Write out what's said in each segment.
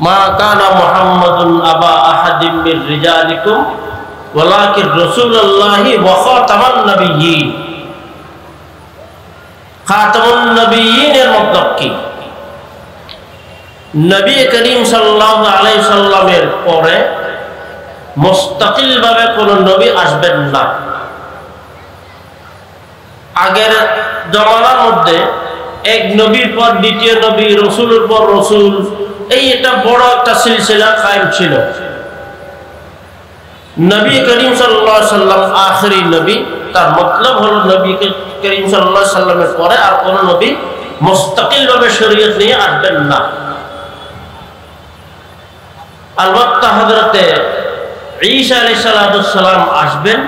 মা কানা মুহাম্মাদুন আবা আহাদিম মির রিজালিকুম ওয়ালাকিন রাসূলুল্লাহি ওয়া খাতামান নাবিয়্যিন। খাতামুন নাবিয়্যিনের মতলব কি? নবী করিম সাল্লাল্লাহু আলাইহি সাল্লামের পরে মুস্তাকিল ভাবে কোন নবী আসবেন না। আগের জমানার মধ্যে এক নবীর পর দ্বিতীয় নবী, রসুলের পর রসুল, এই এটা বড় একটা সিলসিলা কায়েম ছিল। নবী করিম সাল্লাল্লাহু আলাইহি সাল্লাম আখেরি নবী, তার মতলব হলো নবী করিম সাল্লাল্লাহু আলাইহি সাল্লামের পরে আর কোন নবী মুস্তাকিল ভাবে শরীয়ত নিয়ে আসবেন না। আলবাত্তা হযরতে ঈসা আলাইহিস সালাম আসবেন।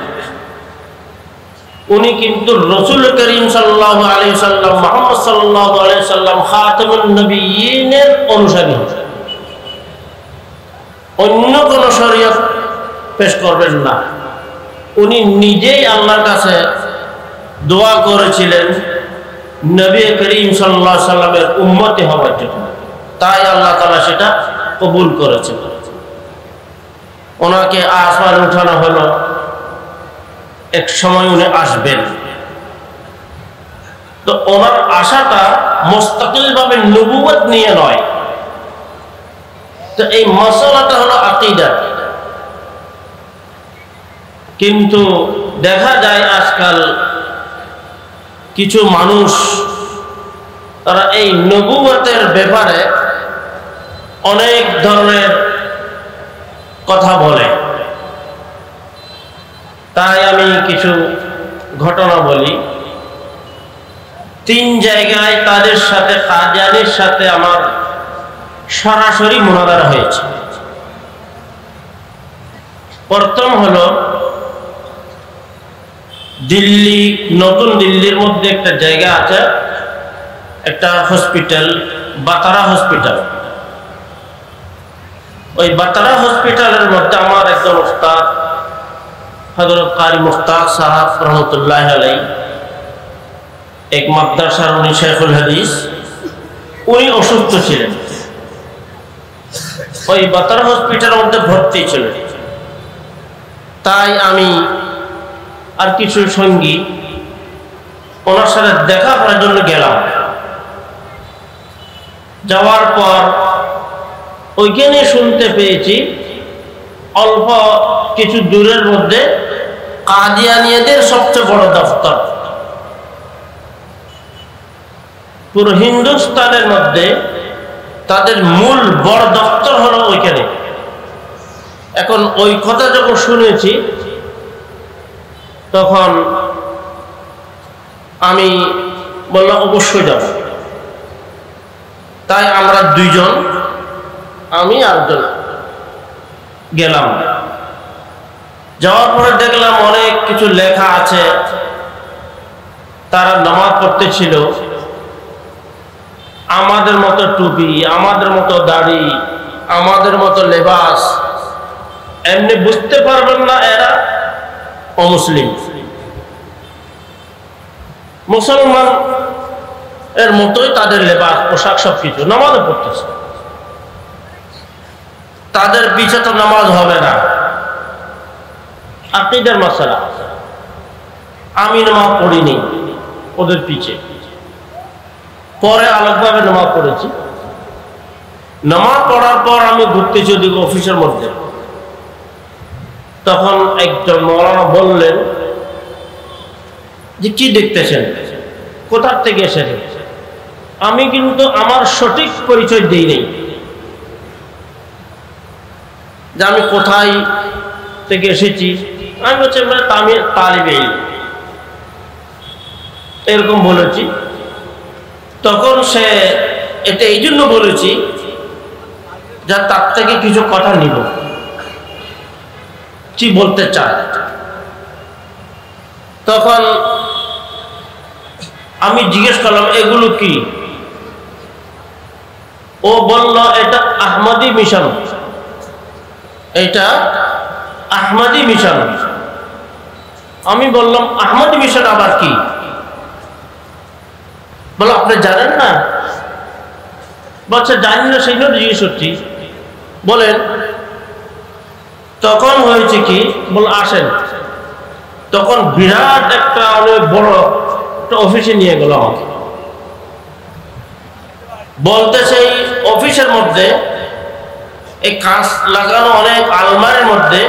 উনি কিন্তু রাসূল করিম সাল্লাল্লাহু আলাইহি সাল্লাম, মুহাম্মদ সাল্লাল্লাহু আলাইহি সাল্লাম খাতামুন নবিয়্যিনের অনুসারী, অন্য কোন শরীয়ত পেশ করবেন না। উনি নিজেই আল্লাহর কাছে দোয়া করেছিলেন নবী করিম সাল্লাল্লাহু আলাইহি সাল্লামের উম্মতি হওয়ার জন্য, তাই আল্লাহ তাআলা সেটা কবুল করেছেন। ওনাকে আসমানে উঠানো হলো, এক সময় উনি আসবেন। তো ওনার আশাটা মুস্তাকিল ভাবে নবুয়ত নিয়ে নয়। তো এই মাসালাটা হলো আকীদা। কিন্তু দেখা যায় আজকাল কিছু মানুষ তারা এই নবুয়তের ব্যাপারে অনেক ধরনের কথা বলে। তাই আমি কিছু ঘটনা বলি। 3 জায়গায় তাদের সাথে, কাদিয়ানীর সাথে আমার সরাসরি মুনাজারা হয়েছে। প্রথম হলো দিল্লি, নতুন দিল্লির মধ্যে একটা জায়গা আছে, একটা হসপিটাল, বাতারা হসপিটাল। ওই বাতারা হসপিটালের মধ্যে আমার একজন উস্তাদ হযরত কারি মুফতাক সাহেব রহমতুল্লাহ আলাইহি, এক মাদ্রাসার উনি শেখুল হাদিস, উনি অসুস্থ ছিলেন। ওই বাতারা হসপিটালের মধ্যে ভর্তি ছিলেন। তাই আমি আর কিছু সঙ্গী ওনার সাথে দেখা করার জন্য গেলাম। যাওয়ার পর ওইখানে শুনতে পেয়েছি অল্প কিছু দূরের মধ্যে কাদিয়ানীদের সবচেয়ে বড় দফতর। পুরো হিন্দুস্তানের মধ্যে তাদের মূল বড় দফতর হলো ওইখানে। এখন ওই কথা যখন শুনেছি তখন আমি বললাম অবশ্যই যাব। তাই আমরা 2 জন, আমি আর একজন গেলাম। যাওয়ার পরে দেখলাম অনেক কিছু লেখা আছে। তারা নামাজ পড়তেছিল, আমাদের মতো টুপি, আমাদের মতো দাড়ি, আমাদের মতো লেবাস। এমনি বুঝতে পারবেন না এরা অমুসলিম। মুসলমান এর মতোই তাদের লেবাস, পোশাক, সবকিছু। নামাজও পড়তেছে, তাদের পিছে তো নামাজ হবে না, আকীদার মাসালা। আমি নামাজ পড়িনি ওদের পিছে, পরে আলাদাভাবে নামাজ পড়েছি। নামাজ পড়ার পর আমি ঘুরতেছি ওদিকে অফিসের মধ্যে। তখন একজন মাওলানা বললেন যে কি দেখতেছেন, কোথার থেকে এসেছেন? আমি কিন্তু আমার সঠিক পরিচয় দিই নেই যে আমি কোথায় থেকে এসেছি। আমি বলছি আমি তালিবে ইলম, এরকম বলেছি। তখন সে এটা এই জন্য বলেছি যা তার থেকে কিছু কথা নিব, কি বলতে চায়। তখন আমি জিজ্ঞেস করলাম এগুলো কি? ও বলল এটা আহমদী মিশন, এটা আহমদী মিশন। আমি বললাম আহমদী মিশন আবার কি? বলো আপনি জানেন না? বলছে জানি না, সেই জন্য জিজ্ঞেস করছি। বলেন। তখন হয়েছে কি, বল আসেন। তখন বিরাট একটা অনেক বড় একটা অফিসে নিয়ে গেল আমাকে। বলতেছে এই অফিসের মধ্যে এই কাঁচ লাগানো অনেক আলমারির মধ্যে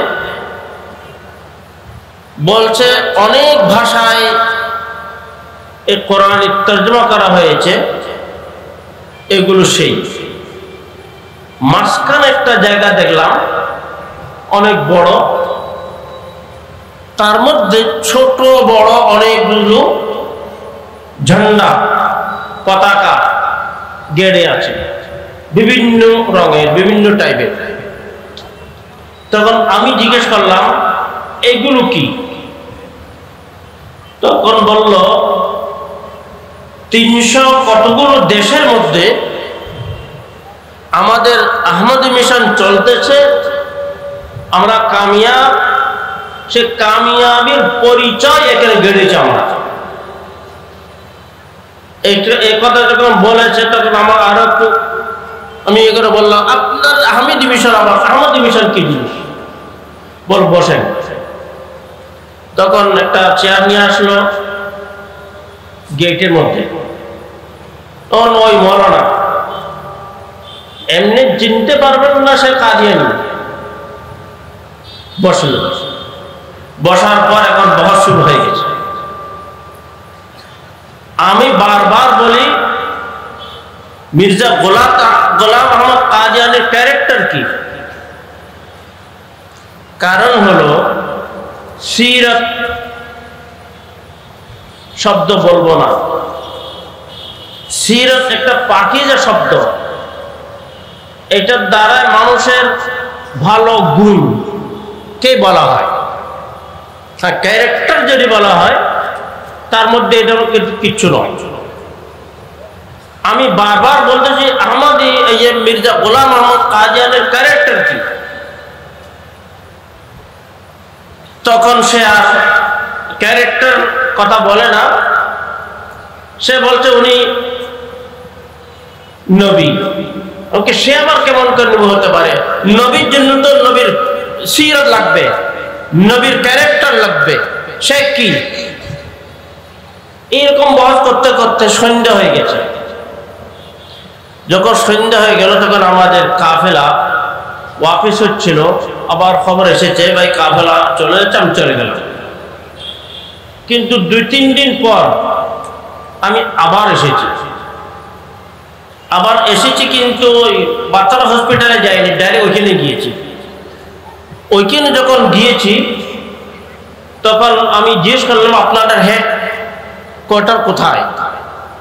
বলছে অনেক ভাষায় এই কোরআন তর্জমা করা হয়েছে, এগুলো সেই। মাঝখানে একটা জায়গা দেখলাম অনেক বড়, তার মধ্যে ছোট বড় অনেকগুলো ঝান্ডা পতাকা গেড়ে আছে, বিভিন্ন রঙের, বিভিন্ন টাইপের। তখন আমি জিজ্ঞেস করলাম এগুলো কি? তখন বলল 300 কতগুলো দেশের মধ্যে আমাদের আহমদী মিশন চলতেছে, আমরা কামিয়াব, সে কামিয়াবির পরিচয় এখানে গেড়েছে আমরা। এই কথা যখন বলেছে তখন আমার আরো একটু, আমি এখানে বললাম আপনার আহমদী মিশন, আমার আহমদী মিশন কি জিনিস? বল বসেন। তখন একটা চেয়ার নিয়ে আসলো গেটের মধ্যে। তখন ওই মৌলানা, এমনি চিনতে পারবেন না সে কাদিয়ানী, বসল। বসার পর এখন বহস শুরু হয়ে গেছে। আমি বারবার বলি মির্জা গোলাম আহমদ কাদিয়ানীর ক্যারেক্টার কি? কারণ হলো সিরাত শব্দ বলবো না, সিরাত একটা পাকিজা শব্দ, এটার দ্বারা মানুষের ভালো গুণ কে বলা হয়। ক্যারেক্টার যদি বলা হয় তার মধ্যে এটা কিচ্ছু নয়। আমি বারবার বলতেছি আহমদী এই যে মির্জা গোলাম আহমদ কাদিয়ানীর ক্যারেক্টার কি? তখন সে আর ক্যারেক্টার কথা বলে না, সে বলছে উনি নবী। ওকে, সে আবার কেমন করে নবী হতে পারে? নবীর জন্য তো নবীর সিরাত লাগবে, নবীর ক্যারেক্টার লাগবে, সে কি? এরকম বহস করতে করতে সন্ধ্যা হয়ে গেছে। যখন সন্ধ্যা হয়ে গেল তখন আমাদের কাফেলা ওয়াপিস হচ্ছিল, আবার খবর এসেছে ভাই কাফেলা চলে যাচ্ছে, আমি চলে গেলাম। কিন্তু 2-3 দিন পর আমি আবার এসেছি, কিন্তু ওই বাচ্চারা হসপিটালে যাইনি, ডাইরেক্ট ওইখানে গিয়েছি। ওইখানে যখন গিয়েছি তখন আমি জিজ্ঞেস করলাম আপনাদের হেড কোয়ার্টার কোথায়,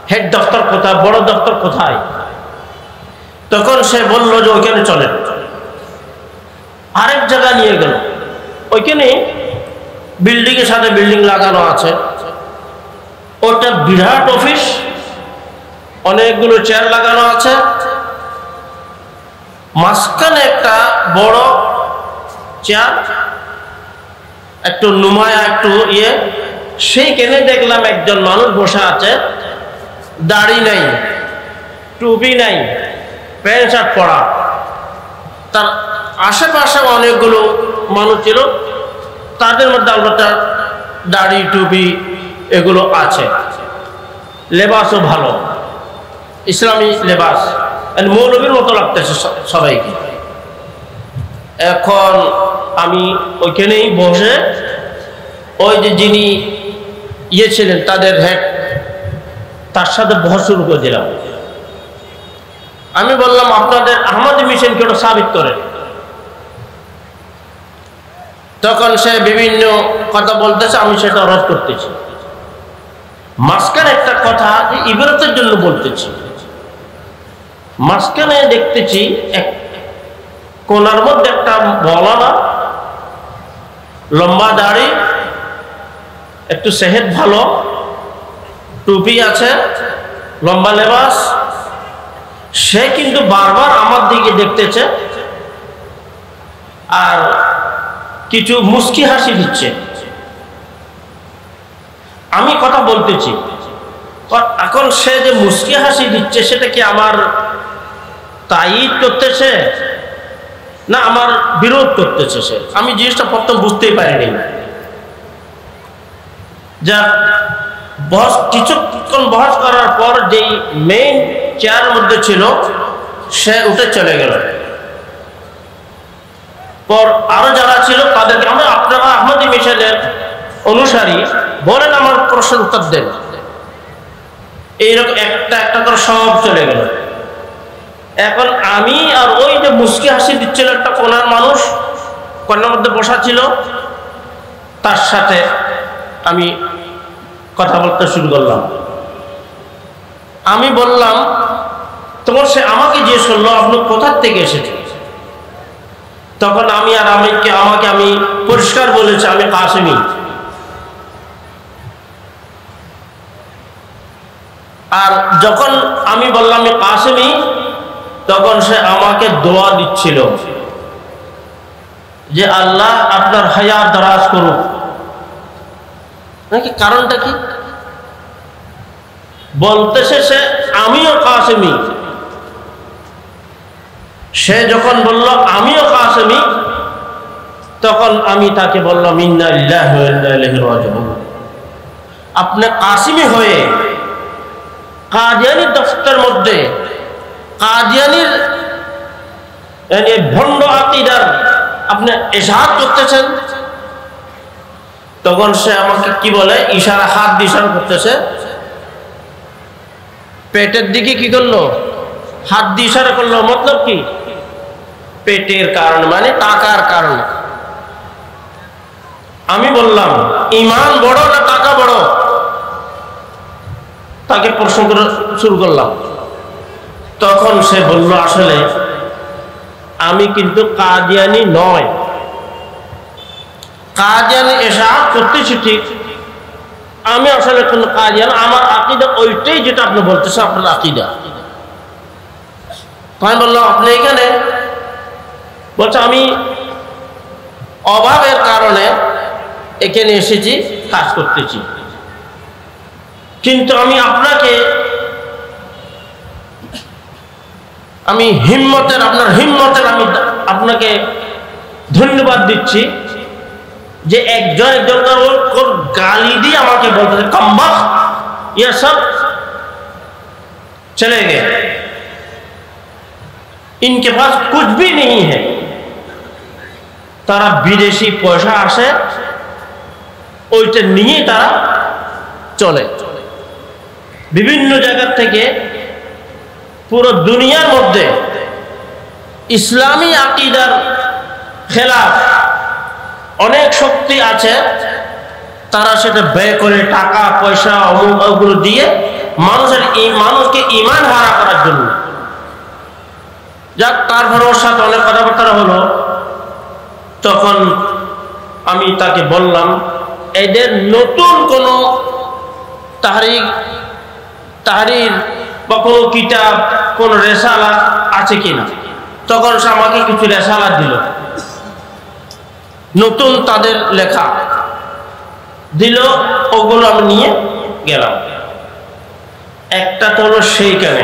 হেড দফতর কোথায়, বড় দফতর কোথায়? তখন সে বলল যে ওইখানে চলেন। আরেক জায়গা নিয়ে গেল, ওইখানে বিল্ডিং এর সাথে বিল্ডিং লাগানো আছে, ওটা বিরাট অফিস, অনেকগুলো চেয়ার লাগানো আছে, মাঝখানে একটা বড় চেয়ার, একটু নুমায়া একটু ইয়ে, সেইখানে দেখলাম একজন মানুষ বসে আছে, দাড়ি নাই, টুপি নাই, প্যান্ট শার্ট পরা। তার আশেপাশে অনেকগুলো মানুষ ছিল, তাদের মধ্যে আলবাত্তা দাড়ি টুপি এগুলো আছে, লেবাসও ভালো, ইসলামী লেবাস, মৌলবীর মতো লাগতেছে সবাইকে। এখন আমি ওইখানেই বসে ওই যে যিনি ইয়ে ছিলেন তাদের হেড, তার সাথে বহস শুরু করে দিলাম। আমি বললাম আপনাদের আহমদী মিশন কেন সাবিত করে? তখন সে বিভিন্ন কথা বলতেছে, আমি সেটা রদ করতেছি। মাঝখানে একটা কথা ইবারতের জন্য বলতেছি, মাঝখানে দেখতেছি এক কোনার মধ্যে একটা মৌলানা, লম্বা দাড়ি, একটু সেহেত ভালো, টুপি আছে, লম্বা লেবাস, সে কিন্তু বারবার আমার দিকে দেখতেছে আর কিছু মুস্কি হাসি দিচ্ছে। আমি কথা বলতেছি, এখন সে যে মুস্কি হাসি দিচ্ছে সেটা কি আমার তাইদ করতেছে না আমার বিরোধ করতেছে সে। আমি জিনিসটা প্রথম বুঝতেই পারিনি। যা বহস কিছুক্ষণ বহস করার পর যেই মেইন চেয়ারের মধ্যে ছিল সে উঠে চলে গেল। পর আরো যারা ছিল তাদেরকে, আমরা আপনারা আহমদি মিশনের অনুসারী, বলেন আমার প্রশ্নের উত্তর দেন। এইরকম একটা একটা করে সব চলে গেল। এখন আমি আর ওই যে মুস্কি হাসি দিচ্ছিল একটা কোনার মানুষ, কোনার মধ্যে বসা ছিল, তার সাথে আমি কথা বলতে শুরু করলাম। আমি বললাম, তখন সে আমাকে জিজ্ঞেস করলো আপনি কোথা থেকে এসেছেন। তখন আমি আর আমাকে আমি পরিষ্কার বলেছি আমি কাসেমি। আর যখন আমি বললাম আমি কাসেমি, তখন সে আমাকে দোয়া দিচ্ছিল যে আল্লাহ আপনার হায়াত দারাজ করুক। নাকি কারণটা কি বলতেছে সে, আমিও কাসেমি। সে যখন বলল আমিও কাসেমি, তখন আমি তাকে বললাম ইন্না লিল্লাহি ওয়া ইন্না ইলাইহি রাজিউন। আপনি কাসেমি হয়ে কাদিয়ানী দফতরের মধ্যে কাদিয়ানীর ভণ্ড আকীদার আপনি ইশাআত করতেছেন। তখন সে আমাকে কি বলে, ইশারা, হাত দিয়ে ইশারা করতেছে, পেটের দিকে কি করলো, হাত দিয়ে ইশারা করলো। মতলব কি, পেটের কারণ মানে টাকার কারণ। আমি বললাম ঈমান বড় না টাকা বড়, তাকে প্রশ্ন করা শুরু করলাম। তখন সে বলল আসলে আমি কিন্তু কাদিয়ানী নয়, কাদিয়ানী ইশাআত করতেছি ঠিক, আমি আসলে কোন কাদিয়ান, আমার আকীদা ওইটাই যেটা আপনি বলতেছেন আপনার আকীদা। আমি বললাম আপনি এখানে, বলছে আমি অভাবের কারণে এখানে এসেছি, কাজ করতেছি, কিন্তু আমি আপনাকে আপনার হিম্মতের আমি আপনাকে ধন্যবাদ দিচ্ছি যে একজনকে গালি দিয়ে আমাকে বলতে কম্বাক ये सब चले गए, इनके पास कुछ भी नहीं है। তারা বিদেশি পয়সা আসে, ওইটা নিয়ে তারা চলে। বিভিন্ন জায়গা থেকে পুরো দুনিয়ার মধ্যে ইসলামী আকীদার খেলাফ অনেক শক্তি আছে, তারা সেটা ব্যয় করে টাকা পয়সা ওগুলো দিয়ে মানুষকে ঈমান হারা করার জন্য। যাক, তারপরে ওর সাথে অনেক কথাবার্তা হলো। তখন আমি তাকে বললাম এদের নতুন কোনো তাহরির বা কোনো কিতাব, কোন রেসালা আছে কিনা। তখন সে আমাকে কিছু রেসালা দিল, নতুন তাদের লেখা দিল, ওগুলো আমি নিয়ে গেলাম। একটা তো হলো সেইখানে,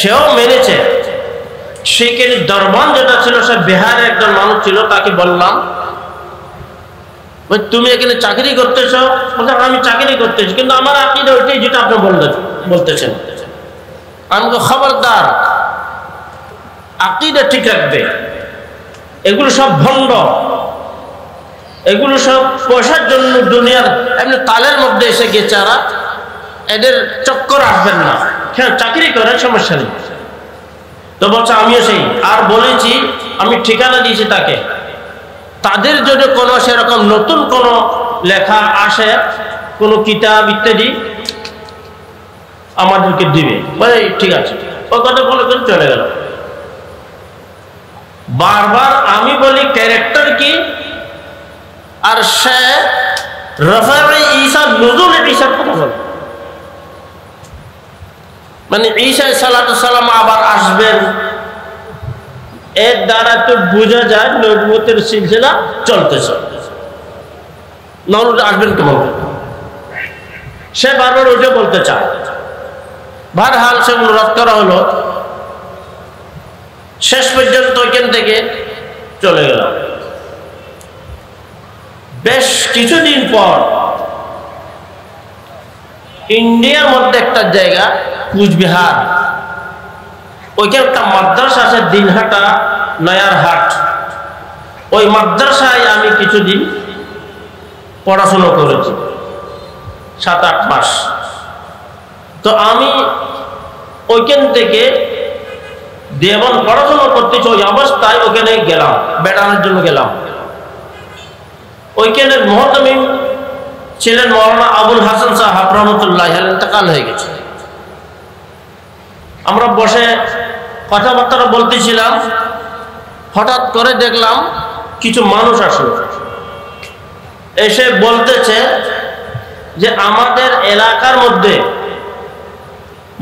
সেও মেনেছে। সেইখানে দরবান যেটা ছিল, সে বিহারের একজন মানুষ ছিল, তাকে বললাম তুমি এখানে চাকরি করতেছ? বলতে আমি চাকরি করতেছি, কিন্তু আমার আকীদা ওইটাই যেটা আপনি বলতেছেন। আমি খবরদার, আকীদা ঠিক রাখবে। এগুলো সব ভণ্ড, এগুলো সব পয়সার জন্য দুনিয়ার এমনি তালের মধ্যে এসে গেছে। এদের চক্কর আসবেন না, চাকরি করেন, সমস্যা নেই। তো বলছে আমিও সেই। আর বলেছি, আমি ঠিকানা দিয়েছি তাকে, তাদের যদি কোনো সেরকম নতুন কোনো লেখা আসে, কোনো কিতাব ইত্যাদি, আমাদেরকে দিবে। বলে ঠিক আছে, ও কথা বলে করে চলে গেল। বারবার আমি বলি ক্যারেক্টার কি, আর সে রফায়ে ঈসা নুজুল ঈসার কথা বলে, মানে ঈসা সালাতুস সালাম আবার আসবেন, এর দ্বারা তো বোঝা যায় নবুয়তের সিলসিলা চলতেছে। নবুয়ত আসবেন কেমন, সে বারবার ওইটা বলতে চায়। বারহাল সেগুলো রদ করা হলো। শেষ পর্যন্ত ওইখান থেকে চলে গেলাম। বেশ কিছুদিন পর ইন্ডিয়ার মধ্যে একটা জায়গা কুচবিহার, ওইখানে একটা মাদ্রাসা আছে দিনহাটা নয়ার হাট। ওই মাদ্রাসায় আমি কিছুদিন পড়াশোনা করেছি, 7-8 মাস। তো আমি ওইখান থেকে দেওবন্দ পড়াশোনা করতেছি, ওই অবস্থায় ওখানে গেলাম, বেড়ানোর জন্য গেলাম। ওইখানে মুহতামিম ছিলেন মৌলানা আবুল হাসান সাহেব রহমতুল্লাহ, ইন্তেকাল হয়ে গেছে। আমরা বসে কথাবার্তা বলতেছিলাম, হঠাৎ করে দেখলাম কিছু মানুষ আসলো, এসে বলতেছে যে আমাদের এলাকার মধ্যে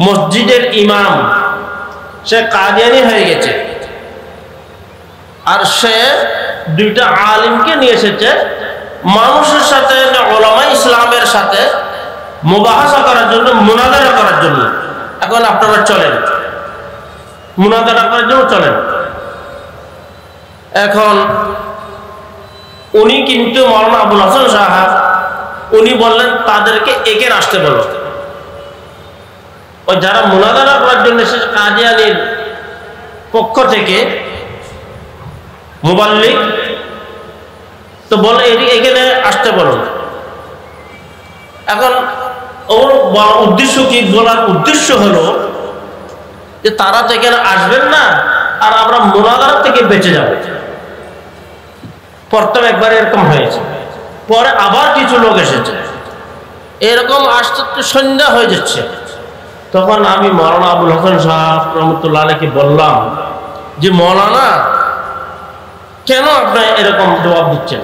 মসজিদের ইমাম সে কাদিয়ানি হয়ে গেছে, আর সে 2টা আলিমকে নিয়ে এসেছে মানুষের সাথে, উলামা ইসলামের সাথে মুবাহাসা করার জন্য, মুনাজারা করার জন্য। এখন আপনারা চলেন, মুনাজারা করার জন্য চলেন। এখন উনি কিন্তু মৌলানা আবুল হাসান সাহেব, উনি বললেন তাদেরকে একে আসতে বলো। ওই যারা মুনাজারা করার জন্য এসেছে কাদিয়ানির পক্ষ থেকে মুবাল্লিগ, তো বলে এখানে আসতে বলো। এখন ওর উদ্দেশ্য কি, বলার উদ্দেশ্য হলো যে তারা তো এখানে আসবেন না, আর আমরা মুনাজারা থেকে বেঁচে যাব। প্রথম একবার এরকম হয়েছে, পরে আবার কিছু লোক এসেছে, এরকম আসতে সন্ধ্যা হয়ে যাচ্ছে। তখন আমি মৌলানা আবুল হাসান সাহেব রহমতুল্লাহ আলাইকে বললাম যে মৌলানা, কেন আপনি এরকম জবাব দিচ্ছেন,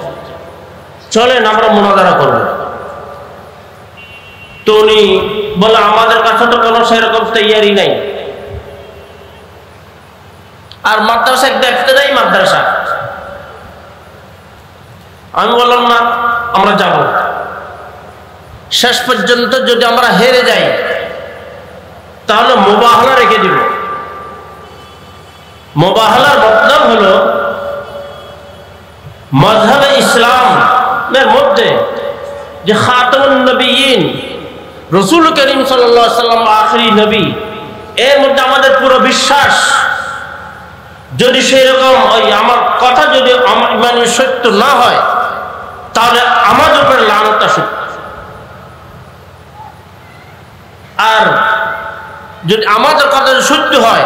চলেন আমরা মুনাজারা করব। তো উনি বলে আমাদের কাছে তো কোনো সেরকম তৈয়ারি নাই, আর মাদ্রাসা দেখতে যাই মাদ্রাসা। আমি বললাম না, আমরা যাব। শেষ পর্যন্ত যদি আমরা হেরে যাই তাহলে মুবাহালা রেখে দিব। মুবাহালার মতলব হলো মাযহাবে ইসলামের মধ্যে যে খাতামুন নবিয়্যিন রাসূল করিম সাল্লাল্লাহু আলাইহি ওয়াসাল্লাম আখেরি নবী, এর মধ্যে আমাদের পুরো বিশ্বাস। যদি সেরকম ওই আমার কথা যদি আমার ইমানের সত্য না হয়, তাহলে আমাদের উপরে লানত আসুক। আর যদি আমাদের কথা সত্য হয়,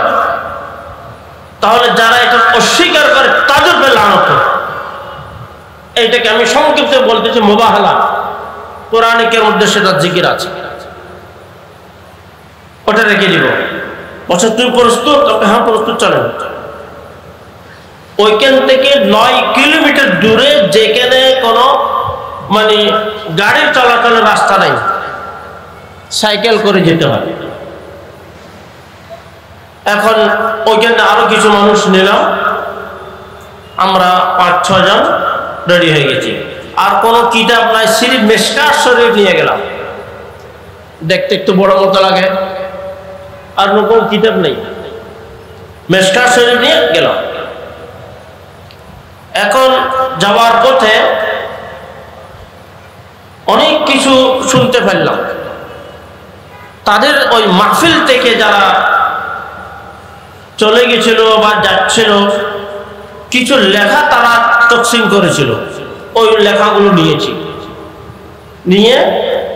তাহলে যারা এটা অস্বীকার করে তাদের উপরে লানত হয়। এইটাকে আমি সংক্ষিপ্ত বলতেছি মুবাহালা, কোরআনের মধ্যে সেটা জিকির আছে, ওটা রেখে দিব। বলছে তুমি প্রস্তুত? হ্যাঁ প্রস্তুত, চলেন। ওইখান থেকে 9 কিলোমিটার দূরে, যেখানে কোনো মানে গাড়ির চলাচলের রাস্তা নাই, সাইকেল করে যেতে হয়। এখন ওইখানে আরো কিছু মানুষ নিলাম, আমরা 5-6 জন রেডি হয়ে গেছি। আর কোনো কিতাব নাই, সিরিফ মিশকাত শরীফ নিয়ে গেলাম, দেখতে একটু বড় মতো লাগে, আর কোনো কিতাব নেই, মিশকাত শরীফ নিয়ে গেলাম। এখন যাওয়ার পথে অনেক কিছু শুনতে পারলাম। তাদের ওই মাহফিল থেকে যারা চলে গেছিল বা যাচ্ছিল, কিছু লেখা তারা তকসিম করেছিল, ওই লেখাগুলো নিয়েছি। নিয়ে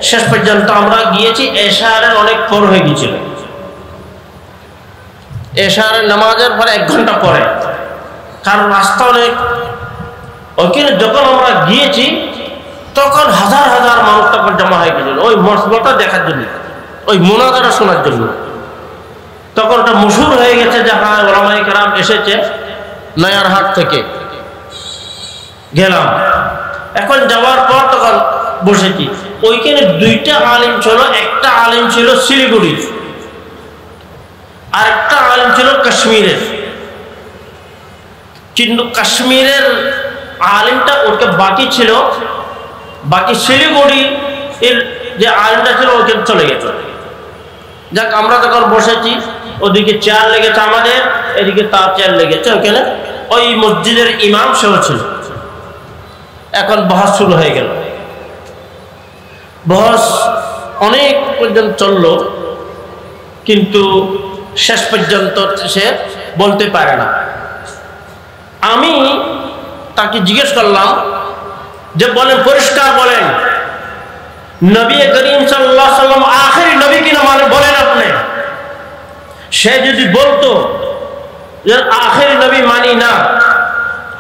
শেষ পর্যন্ত আমরা গিয়েছি, এশারের অনেক পর হয়ে গিয়েছিল। এশারের নামাজের পরে 1 ঘন্টা পরে, কারণ রাস্তা অনেক। ওইখানে যখন আমরা গিয়েছি তখন হাজার হাজার মানুষ তখন জমা হয়ে গেছিল ওই মসজিদটা দেখার জন্য, ওই মুনাজারা শোনার জন্য। তখন ওটা মশহুর হয়ে গেছে যে হ্যাঁ ওলামায়ে কেরাম এসেছে নয়ার হাট থেকে। গেলাম, এখন যাওয়ার পর তখন বসেছি। ওইখানে 2টা আলিম ছিল, একটা আলিম ছিল শিলিগুড়ির, আর একটা আলিম ছিল কাশ্মীরের। কিন্তু কাশ্মীরের আলিমটা ওকে বাকি ছিল, বাকি শিলিগুড়ি এর যে আলিমটা ছিল ওইখানে চলে গেছে। যাক, আমরা তখন বসেছি, ওদিকে চেয়ার লেগেছে আমাদের, এদিকে তার চেয়ার লেগেছে ওখানে, ওই মসজিদের ইমাম সেও ছিল। এখন বহস শুরু হয়ে গেল। বহস অনেক পর্যন্ত চলল, কিন্তু শেষ পর্যন্ত সে বলতে পারে না। আমি তাকে জিজ্ঞেস করলাম যে বলেন, পরিষ্কার বলেন, নবী করিম সাল্লাল্লাহু আলাইহি ওয়াসাল্লাম আখেরি নবী কিনা মানে বলেন আপনি। সে যদি বলতো যে আখেরি নবী মানি না,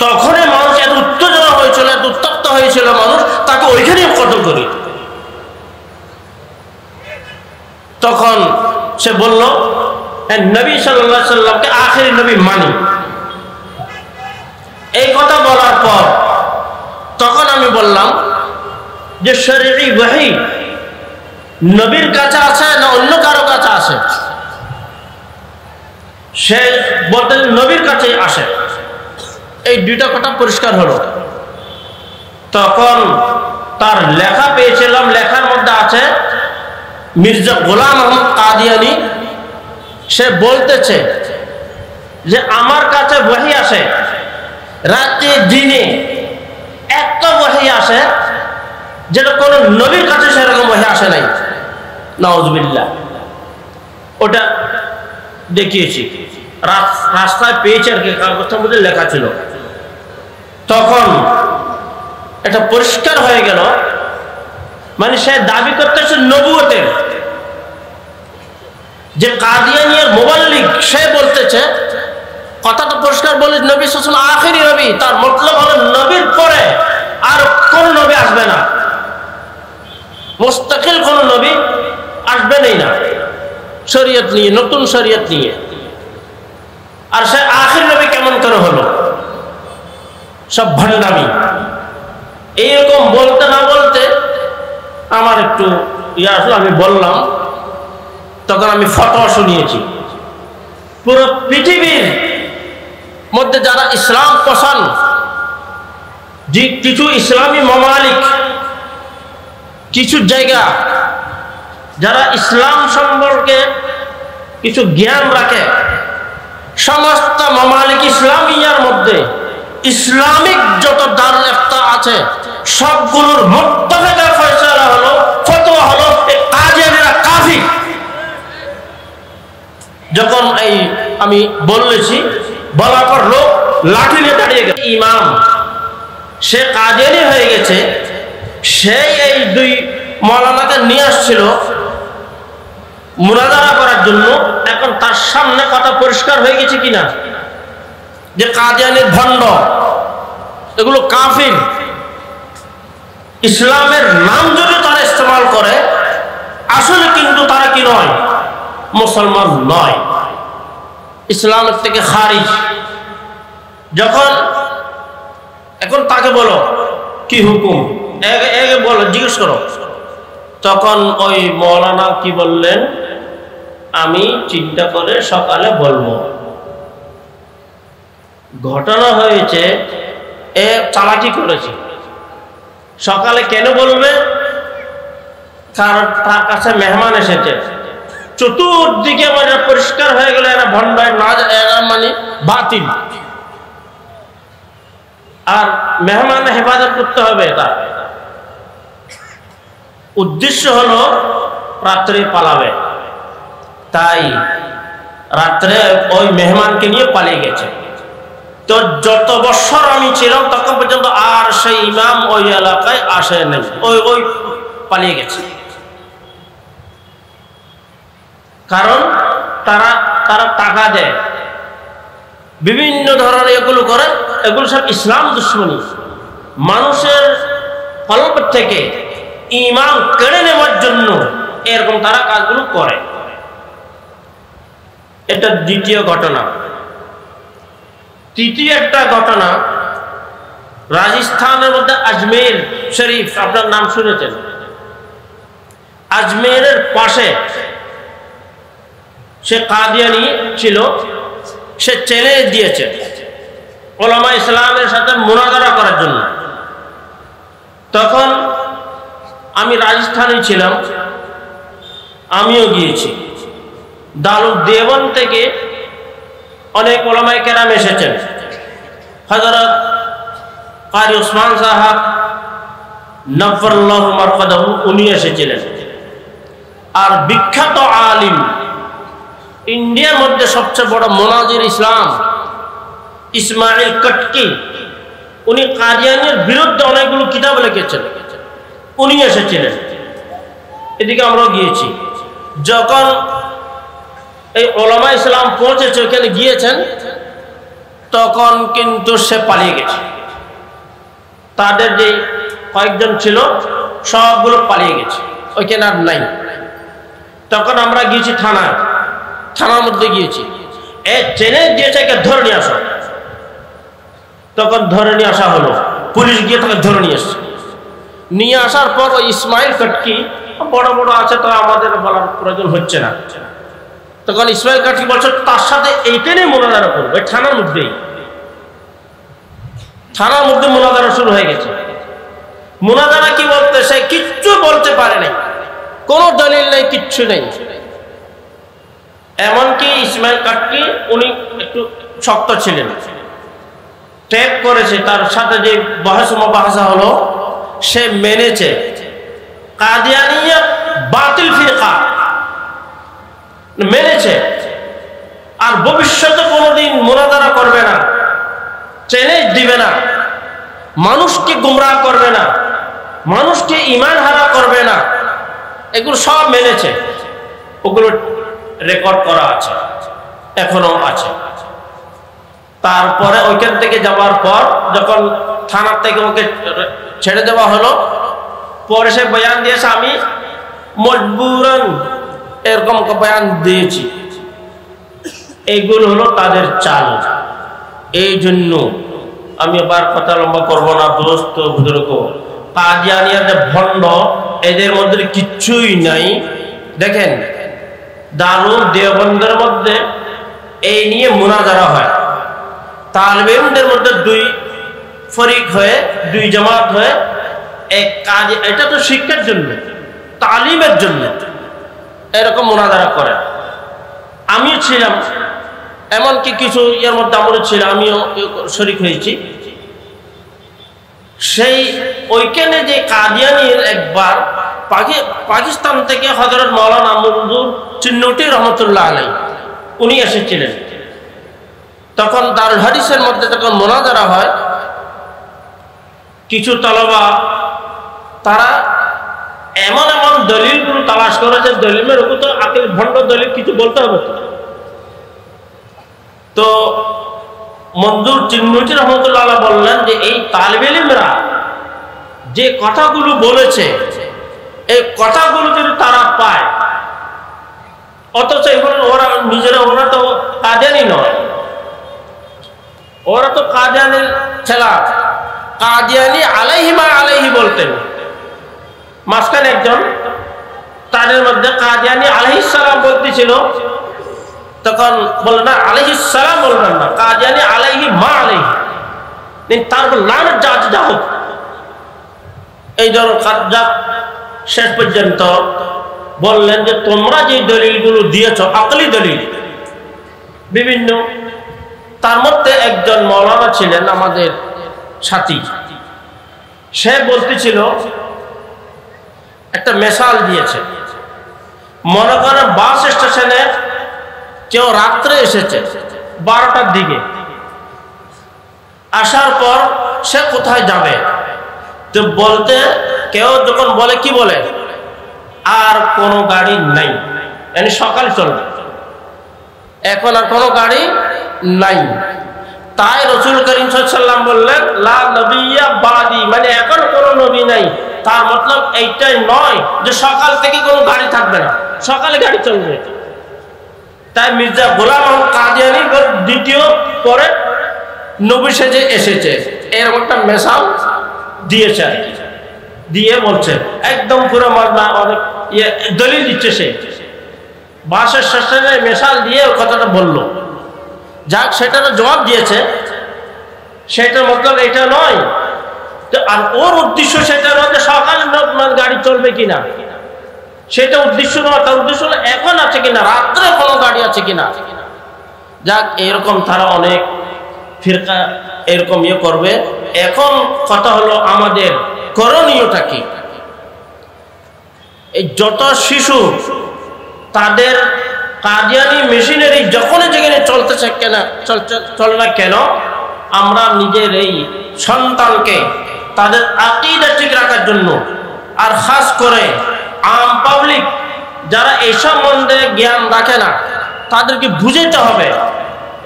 তখনই মানুষ এত উত্তেজনা হয়েছিল, এত উত্তপ্ত হয়েছিল মানুষ, তাকে ওইখানেই কতল করি। তখন সে বলল নবী সাল্লাল্লাহু আলাইহি ওয়াসাল্লামকে আখেরি নবী মানি। এই কথা বলার পর তখন আমি বললাম যে শরঈ ওহী নবীর কাছে আছে না অন্য কারো কাছে আছে? সে বলতে নবীর কাছে আসে। এই দুইটা কথা পরিষ্কার হলো। তখন তার লেখা পেয়েছিলাম, লেখার মধ্যে আছে মির্জা গোলাম আহমদ কাদিয়ানী। সে বলতেছে যে আমার কাছে ওহী আসে রাতে দিনে, এত ওহী আসে যেটা কোনো নবীর কাছে সেরকম ওহী আসে নাই। নাউজুবিল্লাহ। ওটা দেখিয়েছি, রাস্তায় পেয়েছে আর কি, কাগজটার মধ্যে লেখা ছিল। তখন এটা পরিষ্কার হয়ে গেল, মানে সে দাবি করতেছে নবুয়তের, যে কাদিয়ানীর মুবাল্লিগ সে বলতেছে, কথা তো পরিষ্কার বলে নবী সাল্লাল্লাহু আলাইহি ওয়াসাল্লাম আখেরি নবী, তার মতলব হলো নবীর পরে আর কোন নবী আসবে না, মুস্তাকিল কোন নবী আসবেনই না শরীয়ত নিয়ে, নতুন শরীয়ত নিয়ে। আর সে আখেরি নবী কেমন করে হলো? সব ভণ্ডামি। এইরকম বলতে না বলতে আমার একটু আসলো, আমি বললাম। তখন আমি ফতোয়া শুনিয়েছি। পুরো পৃথিবীর মধ্যে যারা ইসলাম পছন্দ, যে কিছু ইসলামী মামালিক, কিছু জায়গা যারা ইসলাম সম্পর্কে কিছু জ্ঞান রাখে, সমস্ত মামালিক ইসলামিয়ার মধ্যে ইসলামিক যত দারুল ইফতা আছে সবগুলোর মুত্তাফাকা ফয়সালা হলো, ফতোয়া হলো, এই কাদিয়ানীরা কাফির। যখন এই আমি বলেছি, বলার পর লোক লাঠি নিয়ে দাঁড়িয়ে গেছে। ইমাম সে কাদিয়ানী হয়ে গেছে, সেই এই দুই মাওলানাকে নিয়ে আসছিল মুনাজারা করার জন্য। এখন তার সামনে কথা পরিষ্কার হয়ে গেছে কিনা যে কাদিয়ানীর ভণ্ড, এগুলো কাফির। ইসলামের নাম যদি তারা ইস্তেমাল করে, আসলে কিন্তু তারা কি নয়, মুসলমান নয়, ইসলামের থেকে খারিজ। যখন এখন তাকে বলো কি হুকুম, বলো, জিজ্ঞেস করো। তখন ওই মৌলানা কি বললেন, আমি চিন্তা করে সকালে বলবো। ঘটনা হয়েছে এ চালাকি করেছে। সকালে কেন বলবে? কারণ তার কাছে মেহমান এসেছে। চতুর্দিকে মানে পরিষ্কার হয়ে গেল এরা ভণ্ড, এরা মানে বাতিল। আর মেহমান হেফাজত করতে হবে, তার উদ্দেশ্য হলো রাত্রে পালাবে। তাই রাত্রে ওই মেহমানকে নিয়ে পালিয়ে গেছে। তো যত বছর আমি ছিলাম তখন পর্যন্ত আর সেই ইমাম ওই এলাকায় আসে নাই, ওই পালিয়ে গেছে। কারণ তারা টাকা দেয়, বিভিন্ন ধরনের এগুলো করে, এগুলো সব ইসলাম দুশ্মনী। মানুষের কলব থেকে ঈমান কেড়ে নেওয়ার জন্য এরকম তারা কাজগুলো করে। এটা দ্বিতীয় ঘটনা। তৃতীয় একটা ঘটনা, রাজস্থানের মধ্যে আজমের শরীফ, আপনার নাম শুনেছেন। আজমেরের পাশে সে কাদিয়ানী ছিল, সে চ্যালেঞ্জ দিয়েছে উলামা ইসলামের সাথে মুনাজারা করার জন্য। তখন আমি রাজস্থানে ছিলাম, আমিও গিয়েছি। দারুল দেওবন্দ থেকে অনেক উলামায়ে কেরাম এসেছেন। হযরত কারি ওসমান সাহেব নফরুল্লাহ মারকাদাহু উনি এসেছিলেন। আর বিখ্যাত আলিম, ইন্ডিয়ার মধ্যে সবচেয়ে বড় মুনাজির ইসলাম ইসমাইল কটকি, উনি কাদিয়ানীর বিরুদ্ধে অনেকগুলো কিতাব লিখেছেন, উনি এসেছিলেন। এদিকে আমরাও গিয়েছি। যখন এই উলামা ইসলাম পৌঁছেছে, ওখানে গিয়েছেন, তখন কিন্তু সে পালিয়ে গেছে। তাদের যে কয়েকজন ছিল সবগুলো পালিয়ে গেছে, ওইখানে আর নাই। তখন আমরা গিয়েছি থানার মধ্যে গিয়েছি, চেনে দিয়েছে একে ধরে নিয়ে আসা। তখন ধরে নিয়ে আসা হলো, পুলিশ গিয়ে তাকে ধরে নিয়ে এসছে। নিয়ে আসার পর ওই ইসমাইল কটকি বড় বড় আছে, তো আমাদের বলার প্রয়োজন হচ্ছে না। তখন ইসমাইল কটকি বলছে তার সাথে এইখানেই মোনাজারা করবো, থানার মধ্যে মোনাজারা শুরু হয়ে গেছে। মোনাজারা কি বলতে, সে কিচ্ছু বলতে পারে নাই, কোনো দলিল নেই, কিচ্ছু নেই। এমনকি ইসমাইল কটকি উনি একটু শক্ত ছিলেন, টেপ করেছে, তার সাথে যে বহস-মুবাহাসা হলো সে মেনেছে কাদিয়ানিয়া বাতিল ফিরকা মেনেছে, আর ভবিষ্যতে কোনোদিন মুনাজারা করবে না, চ্যালেঞ্জ দিবে না, মানুষকে গুমরাহ করবে না, মানুষকে ঈমান হারা করবে না, এগুলো সব মেনেছে। ওগুলো রেকর্ড করা আছে, এখনো আছে। তারপরে ওইখান থেকে যাওয়ার পর যখন থানার থেকে ওকে ছেড়ে দেওয়া হলো, পরে সে বয়ান দিয়েছে আমি মজবুরান এরকম বয়ান দিয়েছি। এইগুলো হলো তাদের চাল। এই জন্য আমি আবার কথা লম্বা করবো না, দোস্ত বুজুর্গ, কাদিয়ানিয়ার যে ভণ্ড, এদের মধ্যে কিচ্ছুই নাই। দেখেন দারুল দেওবন্দের মধ্যে এই নিয়ে মুনাজারা হয়, তালেবে ইলমদের মধ্যে দুই ফরিক হয়ে, দুই জামাত হয়ে এক কাজ, এটা তো শিক্ষার জন্য, তালিমের জন্য এরকম মুনাজারা করে। আমিও ছিলাম, এমনকি কিছু এর মধ্যে আমরাও ছিলাম, আমিও শরীক হয়েছি। সেই ওইখানে যে কাদিয়ানির একবার পাকিস্তান থেকে হযরত মাওলানা মনজুর চিন্নটি রহমতুল্লাহ আলাইহি উনি এসেছিলেন। তখন দারুল হাদিসের মধ্যে যখন মুনাজারা হয়, কিছু তালেবা তারা এমন এমন দলিলগুলো তালাশ করেছে, দলিলের উপর তো আকিল ভণ্ড দলিল কিছু বলতে হবে। তো মনজুর চিন্নটি রহমতুল্লাহ আলাইহি বললেন যে এই তালেবে ইলমরা যে কথাগুলো বলেছে, এই কথাগুলো যদি তারা পায়, অথচ এগুলো ওরা তো কাদিয়ানি নয়, ওরা তো কাদিয়ানির খেলাফ, কাদিয়ানি আলাইহি মা আলাইহি বলতেন। মাঝখানে একজন তাদের মধ্যে কাদিয়ানি আলাইহিস সালাম বলতেছিল, তখন বললেন না আলাইহিস সালাম বলবেন না, কাদিয়ানি আলাইহি মা আলাইহি, তারপর লানত যা হোক, এই ধরনের কাজ। শেষ পর্যন্ত বললেন যে তোমরা যে দলিলগুলো দিয়েছ আকলি দলিল বিভিন্ন, তার মধ্যে একজন মাওলানা ছিলেন আমাদের সাথী, সে বলতেছিল, একটা মেসাল দিয়েছে, মনে করেন বাস স্টেশনে কেউ রাত্রে এসেছে 12টার দিকে, আসার পর সে কোথায় যাবে, তো বলতে কেউ যখন বলে কি বলে, আর কোনো গাড়ি নাই, মানে সকাল চলবে, এখন আর কোনো গাড়ি নাই। তাই রাসূল করিম সাল্লাল্লাহু আলাইহি ওয়াসাল্লাম বললেন লা নবিয়্যা বাদি, মানে এখন কোনো নবী নাই। তার মতলব এইটাই নয় যে সকাল থেকে কোনো গাড়ি থাকবে না, সকালে গাড়ি চলবে। তাই মির্জা গোলাম আহমদ কাদিয়ানী দ্বিতীয় পরে নবী সেজে এসেছে, এরকম একটা মেসাল দিয়েছে আর কি, দিয়ে বলছে একদম পুরো মামলা অনেক দলিল দিচ্ছে। সে বাসের স্টেশনে মেসাল দিয়ে ওর কথাটা বলল, যাক সেটার জবাব দিয়েছে, সেটার মতলব এটা নয়। আর ওর উদ্দেশ্য সেটা নয় যে সকালে গাড়ি চলবে কিনা, সেটা উদ্দেশ্য নয়। তার উদ্দেশ্য হলো এখন আছে কিনা, রাত্রে কোনো গাড়ি আছে কিনা। যাক, এরকম তারা অনেক ফিরকা এরকম করবে। এখন কথা হলো আমাদের করণীয়টা কি? এই যত শিশু তাদের কাদিয়ানি মেশিনারি যখনই যেখানে চলতেছে কেন চলে না কেন, আমরা নিজের এই সন্তানকে তাদের আকীদা ঠিক রাখার জন্য, আর খাস করে আম পাবলিক যারা এই সম্বন্ধে জ্ঞান রাখে না, তাদেরকে বুঝাইতে হবে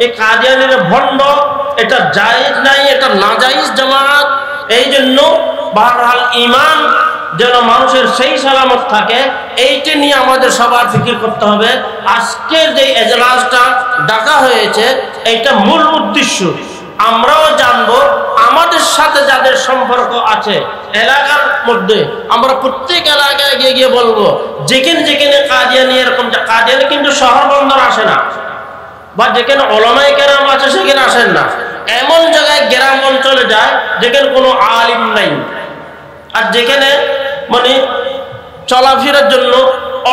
এই কাদিয়ানির ভণ্ড, এটা জায়েজ নাই, এটা নাজায়েজ জামাত। এই জন্য বহরহাল ঈমান যেন মানুষের সেই সালামত থাকে, এইটা নিয়ে আমাদের সবার ফিকির করতে হবে। আজকের যে এজলাসটা ডাকা হয়েছে, এইটা মূল উদ্দেশ্য আমরাও জানবো, আমাদের সাথে যাদের সম্পর্ক আছে এলাকার মধ্যে, আমরা প্রত্যেক এলাকায় গিয়ে গিয়ে বলবো, যেখানে যেখানে কাদিয়ানি এরকম, কাদিয়ানি কিন্তু শহর বন্দর আসে না, বা যেখানে ওলামায়ে কেরাম আছে সেখানে আসেন না, এমন জায়গায় গ্রাম অঞ্চলে যায় যেখানে কোনো আলিম নাই, আর যেখানে মানে চলাফেরার জন্য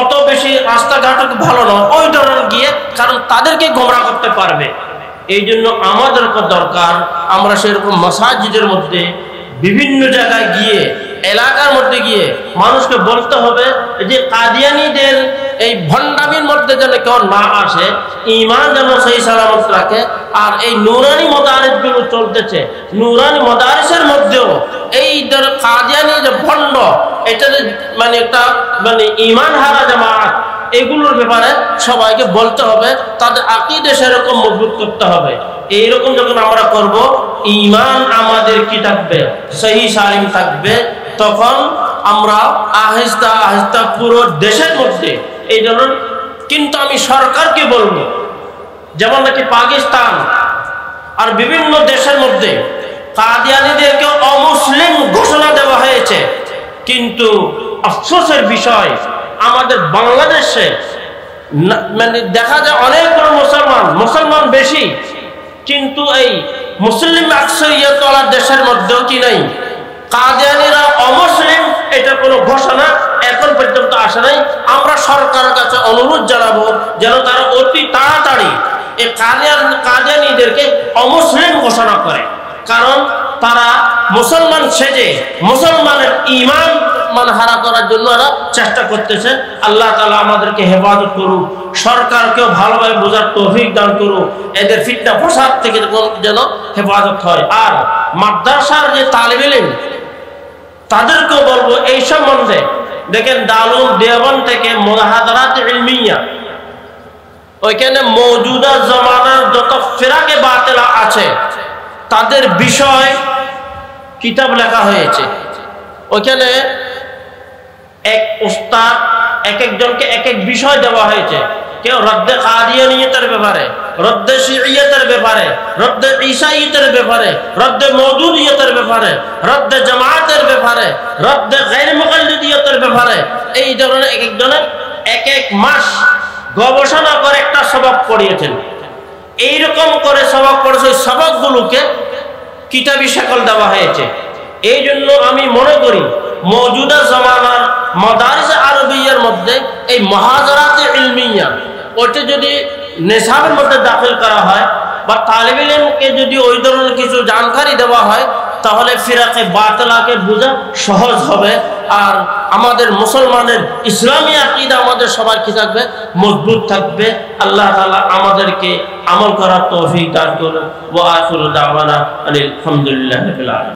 অত বেশি রাস্তাঘাট ভালো নয়, ওই ধরনের গিয়ে, কারণ তাদেরকে গোমরাহ করতে পারবে। এই জন্য আমাদেরকে দরকার আমরা সেরকম মাসাজিদের মধ্যে বিভিন্ন জায়গায় গিয়ে, এলাকার মধ্যে গিয়ে মানুষকে বলতে হবে যে কাদিয়ানীদের এই ভণ্ডামির মধ্যে যেন কেউ না আসে, ঈমান যেন সেই সালামত রাখে। আর এই নুরানি মাদারিসগুলো চলতেছে, নুরানি মাদারিসের মধ্যেও এই কাদিয়ানি যে ভণ্ড, এটা মানে একটা মানে ঈমান হারা জামাত, এগুলোর ব্যাপারে সবাইকে বলতে হবে, তাদের আকীদা সেরকম মজবুত করতে হবে। এইরকম যখন আমরা করব, ঈমান আমাদের কি থাকবে, সহি সালিম থাকবে, তখন আমরা আহিস্তা আহিস্তা পুরো দেশের মধ্যে এই ধরনের। কিন্তু আমি সরকারকে বলবো, যেমন নাকি পাকিস্তান আর বিভিন্ন দেশের মধ্যে কাদিয়ানীদেরকে অমুসলিম ঘোষণা দেওয়া হয়েছে, কিন্তু আফসোসের বিষয় আমাদের বাংলাদেশে মানে দেখা যায় অনেকগুলো মুসলমান বেশি, কিন্তু এই মুসলিম আকসারিয়ত ওয়ালা দেশের মধ্যেও কি নাই, কাদিয়ানীরা অমুসলিম, এটা কোনো ঘোষণা এখন পর্যন্ত আসে নাই। আমরা সরকারের কাছে অনুরোধ জানাবো যেন তারা অতি তাড়াতাড়ি এই কাদিয়ানীদেরকে অমুসলিম ঘোষণা করে, কারণ তারা মুসলমান সেজে মুসলমানের ঈমান হারা করার জন্য এরা চেষ্টা করতেছে। আল্লাহ তাআলা আমাদেরকে হেফাজত করুক, সরকারকেও ভালোভাবে বোঝার তৌফিক দান করুক, এদের ফিতনা ফসাদ থেকে যেন হেফাজত হয়। আর মাদ্রাসার যে তালিবে ইলম, তাদেরকেও বলবো এই সম্বন্ধে, দেখেন দারুল দেওবন্দ থেকে মুহাদারাত ইলমিয়া, ওইখানে মওজুদা জামানার যত ফিরাকে বাতিলা আছে তাদের বিষয় কিতাব লেখা হয়েছে। ওইখানে এক উস্তাদ এক একজনকে এক এক বিষয় দেওয়া হয়েছে। কেউ রদ্দে কাদিয়ানিয়তের ব্যাপারে, রদ্দে শিইয়তের ব্যাপারে, রদ্দে ঈসাইয়তের ব্যাপারে, রদ্দে মওদুদিয়তের ব্যাপারে, রদ্দে জামাতের ব্যাপারে, রদ্দে গায়র মুকাল্লিদিয়তের ব্যাপারে, এই ধরনের এক একজনের এক এক মাস গবেষণা করে একটা সবক পড়িয়েছেন। এইরকম করে সবক পড়েছে, ওই সবকগুলোকে কিতাবি শাকল দেওয়া হয়েছে। এই জন্য আমি মনে করি মওজুদা জামানার মাদারিস আরবিয়ার মধ্যে এই মুহাদারাতে ইলমিয়া, ওইটা যদি নিসাবের মধ্যে দাখিল করা হয় বা তালিব ইলমকে যদি ওই ধরনের কিছু জানকারি দেওয়া হয়, তাহলে ফিরাকে বাতিলাকে বোঝা সহজ হবে। আর আমাদের মুসলমানের ইসলামী আকীদা আমাদের সবার কি থাকবে, মজবুত থাকবে। আল্লাহ তাআলা আমাদেরকে আমল করার তৌফিক দান করুন। ওয়া আখিরু দাওয়ানা আলহামদুলিল্লাহি রাব্বিল আলামিন।